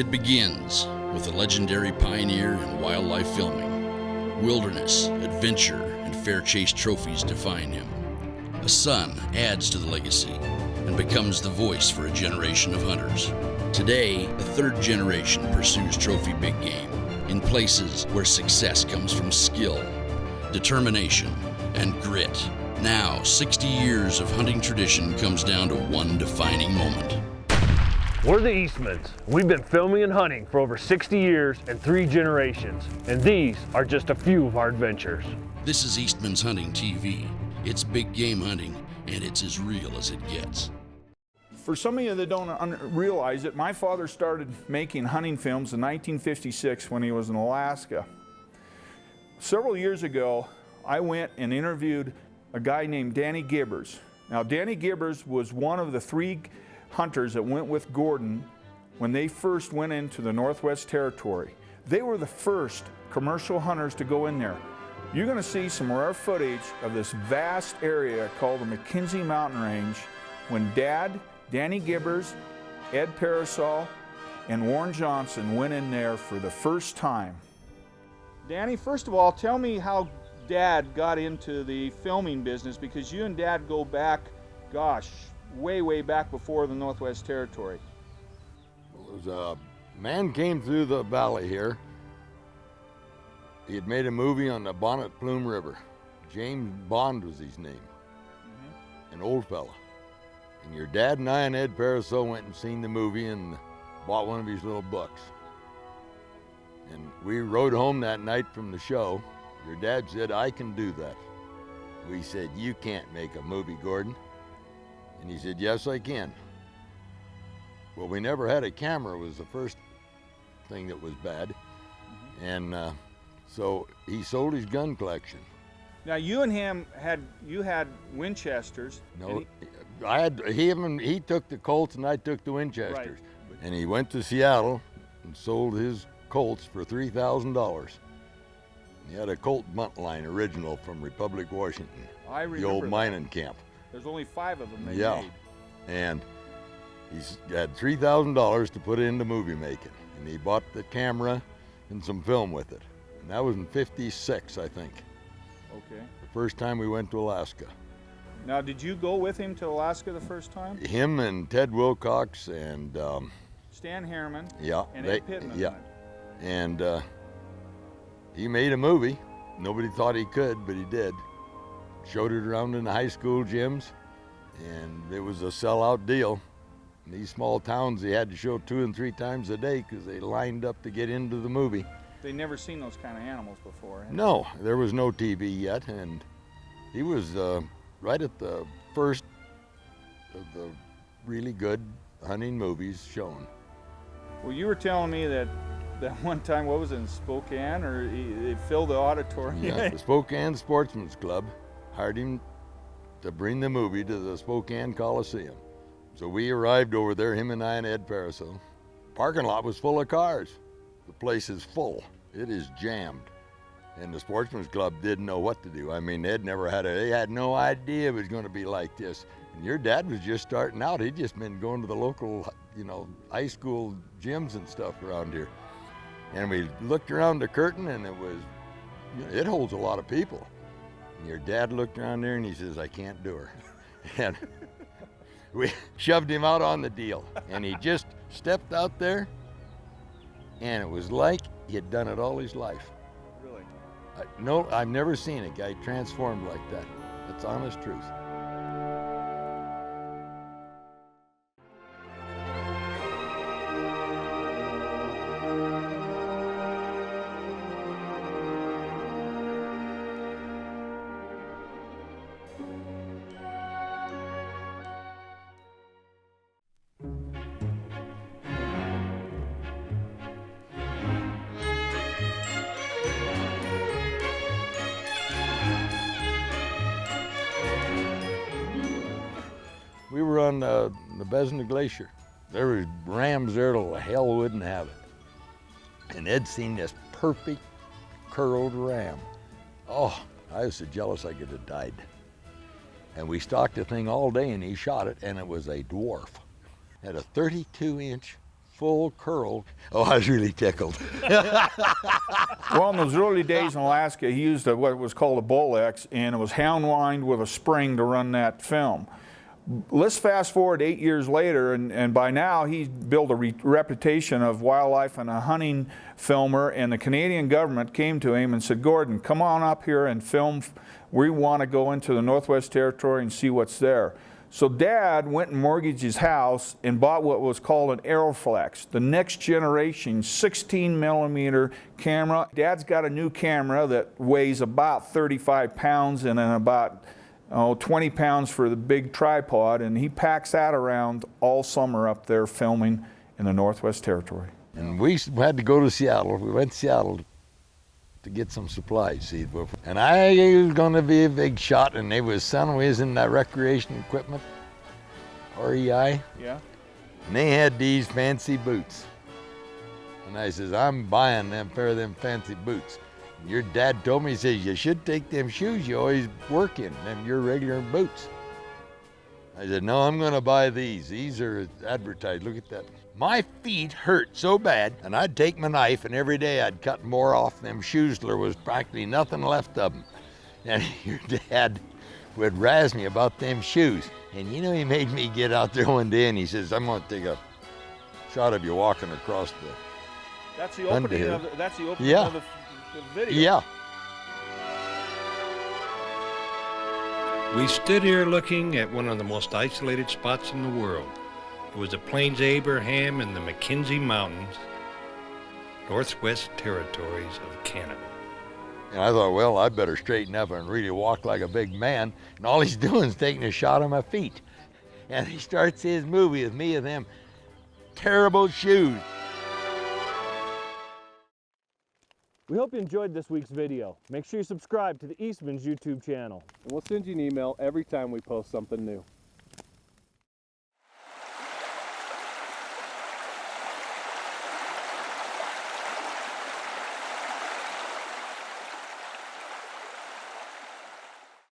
It begins with a legendary pioneer in wildlife filming. Wilderness, adventure, and fair chase trophies define him. A son adds to the legacy and becomes the voice for a generation of hunters. Today, the third generation pursues trophy big game in places where success comes from skill, determination, and grit. Now, 60 years of hunting tradition comes down to one defining moment. We're the Eastmans. We've been filming and hunting for over 60 years and 3 generations, and these are just a few of our adventures. This is Eastman's Hunting TV. It's big game hunting, and it's as real as it gets. For some of you that don't realize it, my father started making hunting films in 1956 when he was in Alaska. Several years ago, I went and interviewed a guy named Danny Gibbers. Now, Danny Gibbers was one of the 3 hunters that went with Gordon when they first went into the Northwest Territory. They were the first commercial hunters to go in there. You're going to see some rare footage of this vast area called the McKenzie Mountain Range when Dad, Danny Gibbers, Ed Parasol, and Warren Johnson went in there for the first time. Danny, first of all, tell me how Dad got into the filming business, because you and Dad go back, gosh, way back before the Northwest Territory. Well, it was a man came through the valley here. He had made a movie on the Bonnet Plume River. James Bond was his name, an old fella. And your dad and I and Ed Parasol went and seen the movie and bought one of his little books. And we rode home that night from the show. Your dad said, "I can do that." We said, "You can't make a movie, Gordon." And he said, "Yes, I can." Well, we never had a camera was the first thing that was bad. And so he sold his gun collection. Now you and him had Winchesters. No, he took the Colts and I took the Winchesters. Right. And he went to Seattle and sold his Colts for $3,000. He had a Colt buntline original from Republic, Washington. I remember the old that. mining camp. There's only 5 of them they Yeah, made. and he's had $3,000 to put into movie making. And he bought the camera and some film with it. And that was in '56, I think. Okay. The first time we went to Alaska. Now, did you go with him to Alaska the first time? Him and Ted Wilcox and Stan Harriman. yeah, And Ed Pittman. yeah, and he made a movie. Nobody thought he could, but he did. Showed it around in the high school gyms, and it was a sellout deal. In these small towns, they had to show 2 and 3 times a day because they lined up to get into the movie. They never seen those kind of animals before. No, there was no TV yet, and he was right at the first of the really good hunting movies shown. Well, you were telling me that one time, what was it, in Spokane, or they filled the auditorium? Yeah, the Spokane Sportsman's Club hired him to bring the movie to the Spokane Coliseum. So we arrived over there, him and I and Ed Parasol. Parking lot was full of cars. The place is full. It is jammed. And the Sportsman's Club didn't know what to do. I mean, they had no idea it was going to be like this. And your dad was just starting out. He'd just been going to the local, high school gyms and stuff around here. And we looked around the curtain, and it holds a lot of people. And your dad looked around there and he says, "I can't do her." And we shoved him out on the deal. And he just stepped out there, and it was like he had done it all his life. Really? No, I've never seen a guy transformed like that. That's honest truth. We were on the Besna Glacier. There was rams there till hell wouldn't have it. And Ed seen this perfect curled ram. Oh, I was so jealous I could have died. And we stalked the thing all day and he shot it, and it was a dwarf. Had a 32-inch full curl. Oh, I was really tickled. Well, in those early days in Alaska, he used what was called a Bolex, and it was hound wind with a spring to run that film. Let's fast forward 8 years later, and by now he's built a reputation of wildlife and a hunting filmer, and the Canadian government came to him and said, Gordon, come on up here and film. We want to go into the Northwest Territory and see what's there. So Dad went and mortgaged his house and bought what was called an Aeroflex, the next generation 16mm camera. Dad's got a new camera that weighs about 35 pounds and then about 20 pounds for the big tripod, and he packs that around all summer up there filming in the Northwest Territory. And we had to go to Seattle. We went to Seattle to get some supplies, see. And I was going to be a big shot, and they was son was in that recreation equipment, REI. Yeah. And they had these fancy boots. And I says, I'm buying them pair of them fancy boots. And your dad told me, he says, you should take them shoes you always work in, them your regular boots. I said, no, I'm going to buy these. These are advertised. Look at that. My feet hurt so bad, and I'd take my knife, and every day I'd cut more off them shoes till there was practically nothing left of them. And your dad would razz me about them shoes. And you know, he made me get out there one day, and he says, I'm going to take a shot of you walking across the That's the opening of the video. Yeah. We stood here looking at one of the most isolated spots in the world. It was the Plains of Abraham and the Mackenzie Mountains, Northwest Territories of Canada. And I thought, well, I better straighten up and really walk like a big man. And all he's doing is taking a shot of my feet. And he starts his movie with me and them terrible shoes. We hope you enjoyed this week's video. Make sure you subscribe to the Eastmans YouTube channel. And we'll send you an email every time we post something new.